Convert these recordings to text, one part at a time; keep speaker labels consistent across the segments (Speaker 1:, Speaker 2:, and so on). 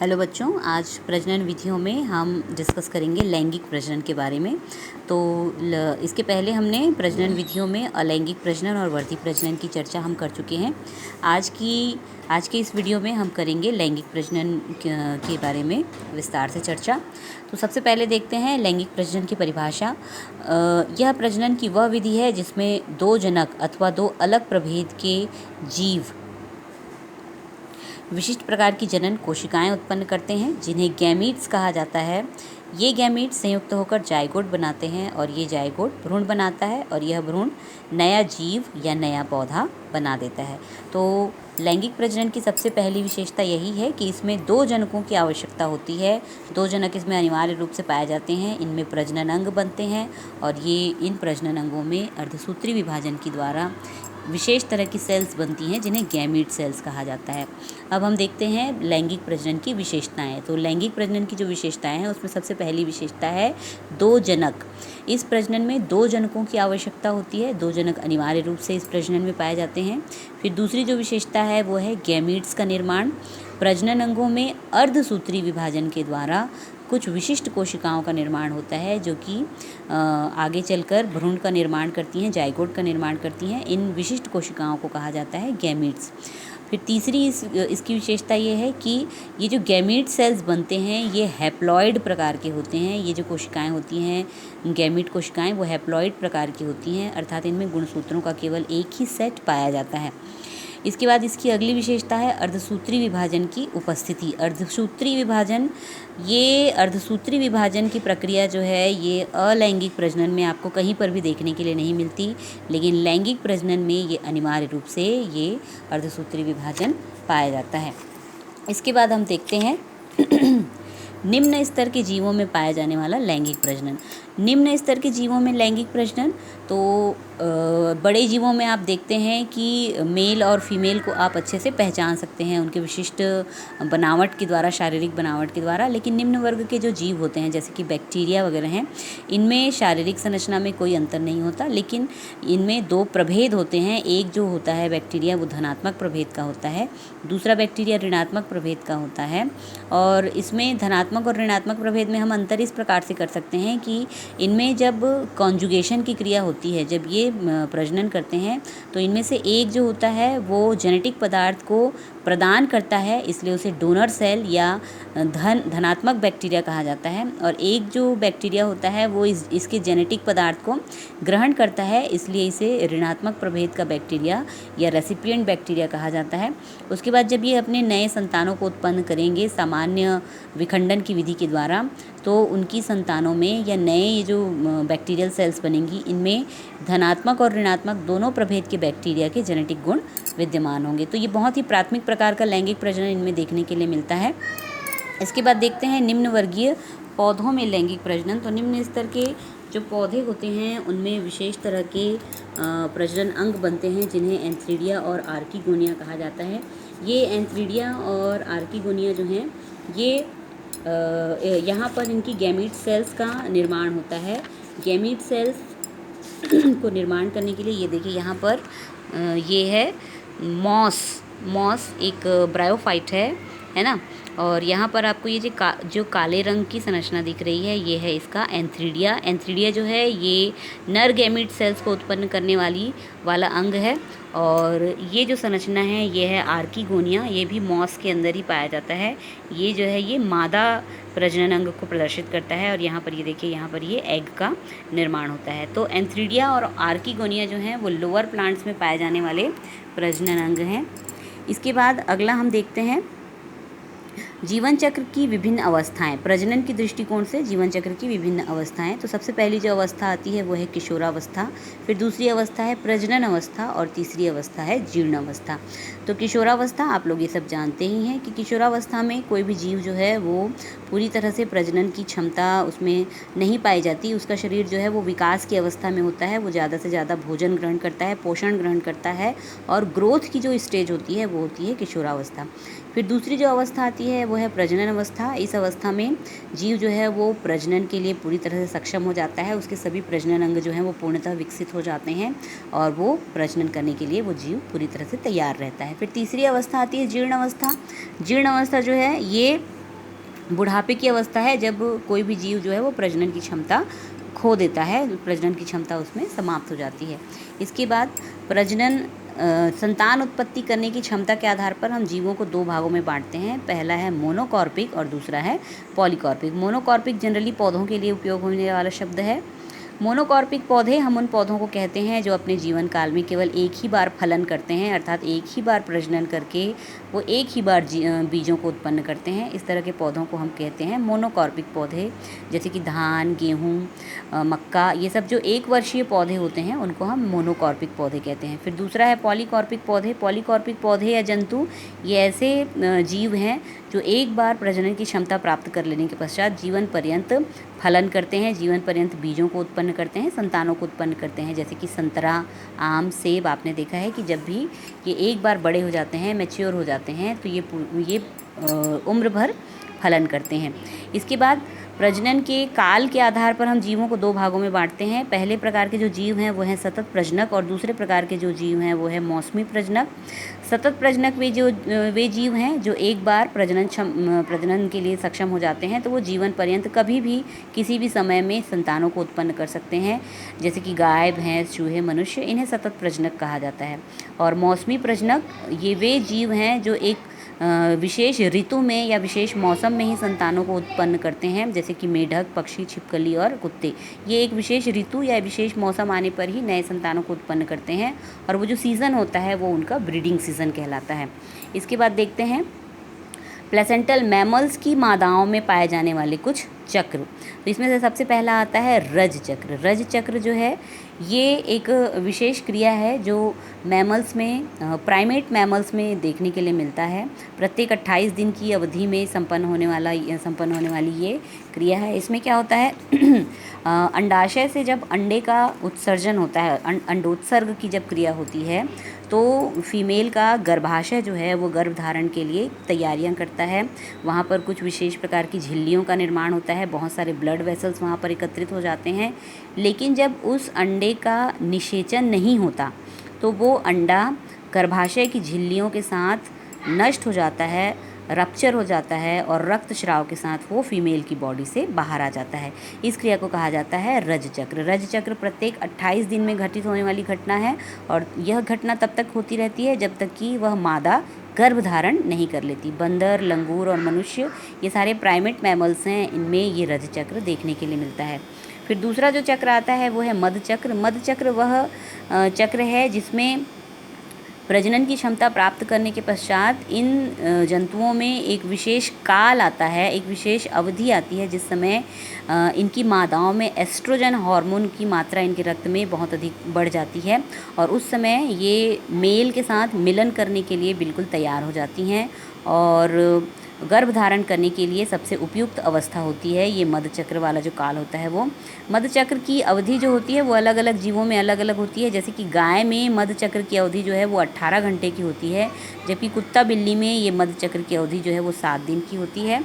Speaker 1: Hello बच्चों, आज प्रजनन विधियों में हम डिस्कस करेंगे लैंगिक प्रजनन के बारे में। तो इसके पहले हमने प्रजनन विधियों में अलैंगिक प्रजनन और वर्ती प्रजनन की चर्चा हम कर चुके हैं। आज के इस वीडियो में हम करेंगे लैंगिक प्रजनन के बारे में विस्तार से चर्चा। तो सबसे पहले देखते हैं लैंगिक प्रजनन की परिभाषा। यह प्रजनन की वह विधि है जिसमें दो जनक अथवा दो अलग प्रभेद के जीव विशिष्ट प्रकार की जनन कोशिकाएं उत्पन्न करते हैं, जिन्हें गैमीट्स कहा जाता है। ये गैमीट्स संयुक्त होकर जाइगोट बनाते हैं और ये जाइगोट भ्रूण बनाता है और यह भ्रूण नया जीव या नया पौधा बना देता है। तो लैंगिक प्रजनन की सबसे पहली विशेषता यही है कि इसमें दो जनकों की आवश्यकता होती है। दो जनक इसमें अनिवार्य रूप से पाए जाते हैं। इनमें प्रजनन अंग बनते हैं और ये इन प्रजनन अंगों में अर्धसूत्री विभाजन के द्वारा विशेष तरह की सेल्स बनती हैं, जिन्हें गैमीट सेल्स कहा जाता है। अब हम देखते हैं लैंगिक प्रजनन की विशेषताएं। तो लैंगिक प्रजनन की जो विशेषताएं हैं उसमें सबसे पहली विशेषता है दो जनक। इस प्रजनन में दो जनकों की आवश्यकता होती है। दो जनक अनिवार्य रूप से इस प्रजनन में पाए जाते हैं। फिर दूसरी जो विशेषता है वो है गैमीट्स का निर्माण। प्रजनन अंगों में अर्धसूत्री विभाजन के द्वारा कुछ विशिष्ट कोशिकाओं का निर्माण होता है, जो कि आगे चलकर भ्रूण का निर्माण करती हैं, जाइगोट का निर्माण करती हैं। इन विशिष्ट कोशिकाओं को कहा जाता है गैमीट्स। फिर तीसरी इसकी विशेषता ये है कि ये जो गैमीट सेल्स बनते हैं ये हैप्लॉइड प्रकार के होते हैं। ये जो कोशिकाएं होती हैं गैमीट कोशिकाएं, वो हैप्लॉइड प्रकार की होती हैं, अर्थात इनमें गुणसूत्रों का केवल एक ही सेट पाया जाता है। इसके बाद इसकी अगली विशेषता है अर्धसूत्री विभाजन की उपस्थिति। अर्धसूत्री विभाजन की प्रक्रिया जो है ये अलैंगिक प्रजनन में आपको कहीं पर भी देखने के लिए नहीं मिलती, लेकिन लैंगिक प्रजनन में ये अनिवार्य रूप से ये अर्धसूत्री विभाजन पाया जाता है। इसके बाद हम देखते हैं निम्न स्तर के जीवों में पाया जाने वाला लैंगिक प्रजनन। निम्न स्तर के जीवों में लैंगिक प्रजनन, तो बड़े जीवों में आप देखते हैं कि मेल और फीमेल को आप अच्छे से पहचान सकते हैं उनके विशिष्ट बनावट के द्वारा, शारीरिक बनावट के द्वारा। लेकिन निम्न वर्ग के जो जीव होते हैं जैसे कि बैक्टीरिया वगैरह हैं, इनमें शारीरिक संरचना में कोई अंतर नहीं होता, लेकिन इनमें दो प्रभेद होते हैं। एक जो होता है बैक्टीरिया वो धनात्मक प्रभेद का होता है, दूसरा बैक्टीरिया ऋणात्मक प्रभेद का होता है। और इसमें धनात्मक और ऋणात्मक प्रभेद में हम अंतर इस प्रकार से कर सकते हैं कि इनमें जब कॉन्जुगेशन की क्रिया होती है, जब ये प्रजनन करते हैं, तो इनमें से एक जो होता है वो जेनेटिक पदार्थ को प्रदान करता है, इसलिए उसे डोनर सेल या धनात्मक बैक्टीरिया कहा जाता है। और एक जो बैक्टीरिया होता है वो इसके जेनेटिक पदार्थ को ग्रहण करता है, इसलिए इसे ऋणात्मक प्रभेद का बैक्टीरिया या रेसिपिएंट बैक्टीरिया कहा जाता है। उसके बाद जब ये अपने नए संतानों को उत्पन्न करेंगे सामान्य विखंडन की विधि के द्वारा, तो उनकी संतानों में या नए ये जो बैक्टीरियल सेल्स बनेंगी, इनमें धनात्मक और ऋणात्मक दोनों प्रभेद के बैक्टीरिया के जेनेटिक गुण विद्यमान होंगे। तो ये बहुत ही प्राथमिक प्रकार का लैंगिक प्रजनन इनमें देखने के लिए मिलता है। इसके बाद देखते हैं निम्न वर्गीय पौधों में लैंगिक प्रजनन। तो निम्न स्तर के जो पौधे होते हैं उनमें विशेष तरह के प्रजनन अंग बनते हैं, जिन्हें एंथ्रीडिया और आर्किगोनिया कहा जाता है। ये एंथ्रीडिया और आर्किगोनिया जो हैं ये यहाँ पर इनकी गैमीट सेल्स का निर्माण होता है। गैमीट सेल्स को निर्माण करने के लिए ये देखिए यहाँ पर ये है मॉस एक ब्रायोफाइट है ना। और यहाँ पर आपको ये जो काले रंग की संरचना दिख रही है ये है इसका एंथ्रीडिया। एंथ्रीडिया जो है ये नर गैमीट सेल्स को उत्पन्न करने वाला अंग है। और ये जो संरचना है ये है आर्किगोनिया, ये भी मॉस के अंदर ही पाया जाता है। ये जो है ये मादा प्रजनन अंग को प्रदर्शित करता है। और यहाँ पर ये देखिए, यहाँ पर ये एग का निर्माण होता है। तो एंथ्रीडिया और आर्किगोनिया जो हैं वो लोअर प्लांट्स में पाए जाने वाले प्रजनन अंग हैं। इसके बाद अगला हम देखते हैं जीवन चक्र की विभिन्न अवस्थाएं। प्रजनन की दृष्टिकोण से जीवन चक्र की विभिन्न अवस्थाएं। तो सबसे पहली जो अवस्था आती है वो है किशोरावस्था, फिर दूसरी अवस्था है प्रजनन अवस्था और तीसरी अवस्था है जीर्ण अवस्था। तो किशोरावस्था आप लोग ये सब जानते ही हैं कि किशोरावस्था में कोई भी जीव जो है वो पूरी तरह से प्रजनन की क्षमता उसमें नहीं पाई जाती। उसका शरीर जो है वो विकास की अवस्था में होता है, वो ज़्यादा से ज़्यादा भोजन ग्रहण करता है, पोषण ग्रहण करता है, और ग्रोथ की जो स्टेज होती है वो होती है किशोरावस्था। फिर दूसरी जो अवस्था आती है वो है प्रजनन अवस्था। इस अवस्था में जीव जो है वो प्रजनन के लिए पूरी तरह से सक्षम हो जाता है, उसके सभी प्रजनन अंग जो हैं वो पूर्णतः विकसित हो जाते हैं और वो प्रजनन करने के लिए वो जीव पूरी तरह से तैयार रहता है। फिर तीसरी अवस्था आती है जीर्ण अवस्था। जीर्ण अवस्था जो है ये बुढ़ापे की अवस्था है जब कोई भी जीव जो है वो प्रजनन की क्षमता खो देता है, प्रजनन की क्षमता उसमें समाप्त हो जाती है। इसके बाद प्रजनन संतान उत्पत्ति करने की क्षमता के आधार पर हम जीवों को दो भागों में बांटते हैं। पहला है मोनोकॉर्पिक और दूसरा है पॉलीकॉर्पिक। मोनोकॉर्पिक जनरली पौधों के लिए उपयोग होने वाला शब्द है। मोनोकॉर्पिक पौधे हम उन पौधों को कहते हैं जो अपने जीवन काल में केवल एक ही बार फलन करते हैं, अर्थात एक ही बार प्रजनन करके वो एक ही बार बीजों को उत्पन्न करते हैं। इस तरह के पौधों को हम कहते हैं मोनोकॉर्पिक पौधे। जैसे कि धान, गेहूँ, मक्का, ये सब जो एक वर्षीय पौधे होते हैं उनको हम मोनोकॉर्पिक पौधे कहते हैं। फिर दूसरा है पॉलीकॉर्पिक पौधे। पॉलीकॉर्पिक पौधे या जंतु ये ऐसे जीव हैं जो एक बार प्रजनन की क्षमता प्राप्त कर लेने के पश्चात जीवन पर्यंत फलन करते हैं, जीवन पर्यंत बीजों को उत्पन्न करते हैं, संतानों को उत्पन्न करते हैं। जैसे कि संतरा, आम, सेब, आपने देखा है कि जब भी ये एक बार बड़े हो जाते हैं, मैच्योर हो जाते हैं, तो ये उम्र भर फलन करते हैं। इसके बाद प्रजनन के काल के आधार पर हम जीवों को दो भागों में बांटते हैं। पहले प्रकार के जो जीव हैं वो हैं सतत प्रजनक और दूसरे प्रकार के जो जीव हैं वो है मौसमी प्रजनक। सतत प्रजनक वे जीव हैं जो एक बार प्रजनन के लिए सक्षम हो जाते हैं, तो वो जीवन पर्यंत कभी भी किसी भी समय में संतानों को उत्पन्न कर सकते हैं। जैसे कि गाय, भैंस, चूहे, मनुष्य, इन्हें सतत प्रजनक कहा जाता है। और मौसमी प्रजनक ये वे जीव हैं जो एक विशेष ऋतु में या विशेष मौसम में ही संतानों को उत्पन्न करते हैं। जैसे कि मेढक, पक्षी, छिपकली और कुत्ते, ये एक विशेष ऋतु या विशेष मौसम आने पर ही नए संतानों को उत्पन्न करते हैं, और वो जो सीज़न होता है वो उनका ब्रीडिंग सीज़न कहलाता है। इसके बाद देखते हैं प्लेसेंटल मैमल्स की मादाओं में पाए जाने वाले कुछ चक्र। तो इसमें से सबसे पहला आता है रज चक्र। रज चक्र जो है ये एक विशेश क्रिया है जो मैमल्स में, प्राइमेट मैमल्स में देखने के लिए मिलता है। प्रत्येक 28 दिन की अवधि में संपन्न होने वाली ये क्रिया है। इसमें क्या होता है अंडाशय से जब अंडे का उत्सर्जन होता है, अंडोत्सर्ग की जब क्रिया होती है, तो फीमेल का गर्भाशय जो है वो गर्भ धारण के लिए तैयारियां करता है। वहाँ पर कुछ विशेष प्रकार की झिल्लियों का निर्माण होता है, बहुत सारे ब्लड वेसल्स वहाँ पर एकत्रित हो जाते हैं। लेकिन जब उस अंडे का निषेचन नहीं होता तो वो अंडा गर्भाशय की झिल्लियों के साथ नष्ट हो जाता है, रप्चर हो जाता है, और रक्त स्राव के साथ वो फीमेल की बॉडी से बाहर आ जाता है। इस क्रिया को कहा जाता है रज चक्र। रज चक्र प्रत्येक 28 दिन में घटित होने वाली घटना है, और यह घटना तब तक होती रहती है जब तक कि वह मादा गर्भ धारण नहीं कर लेती। बंदर, लंगूर और मनुष्य, ये सारे प्राइमेट मैमल्स हैं, इनमें ये रज चक्र देखने के लिए मिलता है। फिर दूसरा जो चक्र आता है वो है मध चक्र। मध चक्र वह चक्र है जिसमें प्रजनन की क्षमता प्राप्त करने के पश्चात इन जंतुओं में एक विशेष काल आता है, एक विशेष अवधि आती है जिस समय इनकी मादाओं में एस्ट्रोजन हार्मोन की मात्रा इनके रक्त में बहुत अधिक बढ़ जाती है, और उस समय ये मेल के साथ मिलन करने के लिए बिल्कुल तैयार हो जाती हैं, और गर्भ धारण करने के लिए सबसे उपयुक्त अवस्था होती है ये मध चक्र वाला जो काल होता है वो। मध चक्र की अवधि जो होती है वो अलग अलग जीवों में अलग अलग होती है। जैसे कि गाय में मध चक्र की अवधि जो है वो 18 घंटे की होती है, जबकि कुत्ता बिल्ली में ये मध चक्र की अवधि जो है वो 7 दिन की होती है।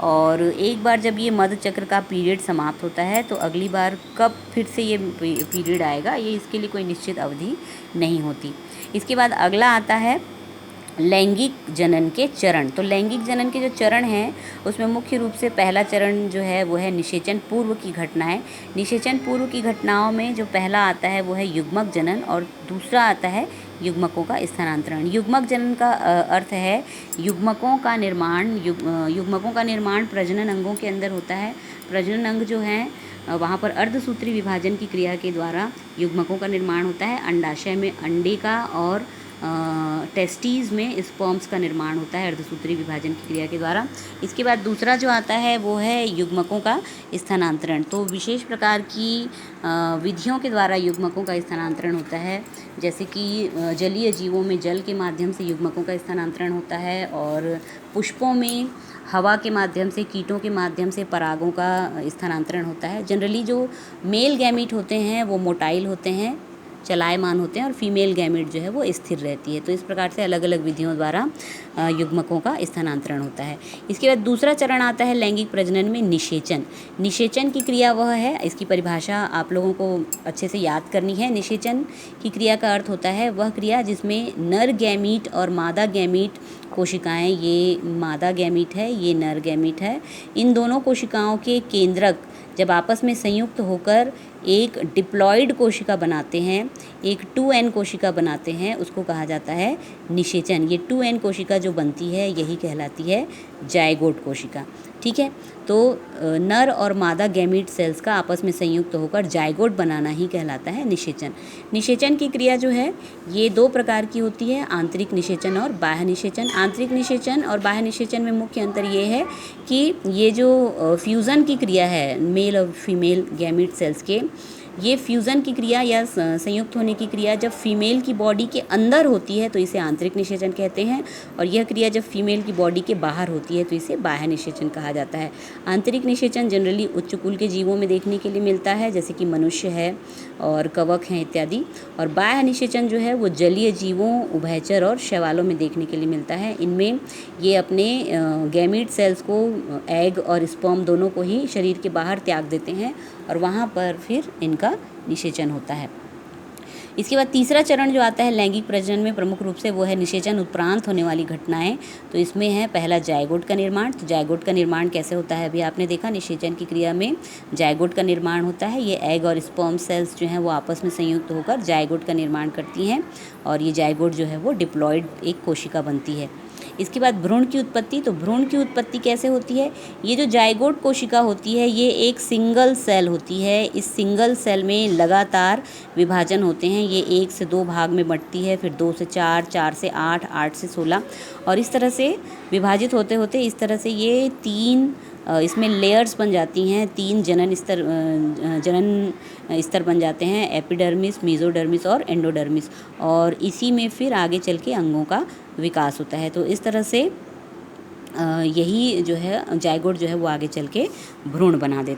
Speaker 1: और एक बार जब ये मध चक्र का पीरियड समाप्त होता है तो अगली बार कब फिर से ये पीरियड आएगा, ये इसके लिए कोई निश्चित अवधि नहीं होती। इसके बाद अगला आता है लैंगिक जनन के चरण। तो लैंगिक जनन के जो चरण हैं उसमें मुख्य रूप से पहला चरण जो है वो है निषेचन पूर्व की घटनाएं। निषेचन पूर्व की घटनाओं में जो पहला आता है वो है युग्मक जनन, और दूसरा आता है युग्मकों का स्थानांतरण। युग्मक जनन का अर्थ है युग्मकों का निर्माण। युग्मकों का निर्माण प्रजनन अंगों के अंदर होता है। प्रजनन अंग जो हैं वहाँ पर अर्धसूत्री विभाजन की क्रिया के द्वारा युग्मकों का निर्माण होता है। अंडाशय में अंडे का और टेस्टीज़ में स्पर्म्स का निर्माण होता है अर्धसूत्री विभाजन की क्रिया के द्वारा। इसके बाद दूसरा जो आता है वो है युग्मकों का स्थानांतरण। तो विशेष प्रकार की विधियों के द्वारा युग्मकों का स्थानांतरण होता है। जैसे कि जलीय जीवों में जल के माध्यम से युग्मकों का स्थानांतरण होता है, और पुष्पों में हवा के माध्यम से, कीटों के माध्यम से परागों का स्थानांतरण होता है। जनरली जो मेल गैमीट होते हैं वो मोटाइल होते हैं, चलायमान होते हैं और फीमेल गैमेट जो है वो स्थिर रहती है। तो इस प्रकार से अलग अलग विधियों द्वारा युग्मकों का स्थानांतरण होता है। इसके बाद दूसरा चरण आता है लैंगिक प्रजनन में निषेचन। निषेचन की क्रिया वह है, इसकी परिभाषा आप लोगों को अच्छे से याद करनी है। निषेचन की क्रिया का अर्थ होता है वह क्रिया जिसमें नर गैमीट और मादा गैमीट कोशिकाएं, ये मादा गैमीट है, ये नर गैमीट है, इन दोनों कोशिकाओं के केंद्रक जब आपस में संयुक्त होकर एक डिप्लॉयड कोशिका बनाते हैं, एक 2n कोशिका बनाते हैं, उसको कहा जाता है निषेचन। ये 2n कोशिका जो बनती है यही कहलाती है जायगोट कोशिका। ठीक है, तो नर और मादा गैमीट सेल्स का आपस में संयुक्त होकर जायगोट बनाना ही कहलाता है निषेचन। निषेचन की क्रिया जो है ये 2 प्रकार की होती है, आंतरिक निषेचन और बाह्य निषेचन। आंतरिक निषेचन और बाह्य निषेचन में मुख्य अंतर ये है कि ये जो फ्यूज़न की क्रिया है मेल और फीमेल गैमीट सेल्स के, ये फ्यूज़न की क्रिया या संयुक्त होने की क्रिया जब फीमेल की बॉडी के अंदर होती है तो इसे आंतरिक निषेचन कहते हैं, और यह क्रिया जब फीमेल की बॉडी के बाहर होती है तो इसे बाह्य निषेचन कहा जाता है। आंतरिक निषेचन जनरली उच्च कुल के जीवों में देखने के लिए मिलता है, जैसे कि मनुष्य है और कवक हैं इत्यादि। और बाह्य निषेचन जो है वो जलीय जीवों, उभयचर और शैवालों में देखने के लिए मिलता है। इनमें ये अपने गैमीट सेल्स को, एग और स्पर्म दोनों को ही शरीर के बाहर त्याग देते हैं और वहाँ पर फिर इनका निषेचन होता है। इसके बाद तीसरा चरण जो आता है लैंगिक प्रजनन में प्रमुख रूप से वो है निषेचन उपरांत होने वाली घटनाएं। तो इसमें है पहला जायगोट का निर्माण। तो जायगोट का निर्माण कैसे होता है अभी आपने देखा, निषेचन की क्रिया में जायगोट का निर्माण होता है। ये एग और स्पर्म सेल्स जो हैं वो आपस में संयुक्त होकर जायगोट का निर्माण करती हैं और ये जायगोट जो है वो डिप्लॉयड एक कोशिका बनती है। इसके बाद भ्रूण की उत्पत्ति। तो भ्रूण की उत्पत्ति कैसे होती है, ये जो जायगोट कोशिका होती है ये एक सिंगल सेल होती है। इस सिंगल सेल में लगातार विभाजन होते हैं, ये 1 से 2 भाग में बंटती है, फिर 2 से 4, 4 से 8, 8 से 16 और इस तरह से विभाजित होते होते इस तरह से ये 3 इसमें लेयर्स बन जाती हैं, 3 जनन स्तर बन जाते हैं, एपिडर्मिस, मेसोडर्मिस और एंडोडर्मिस, और इसी में फिर आगे चल के अंगों का विकास होता है। तो इस तरह से यही जो है जायगोट जो है वो आगे चल के भ्रूण बना देता है।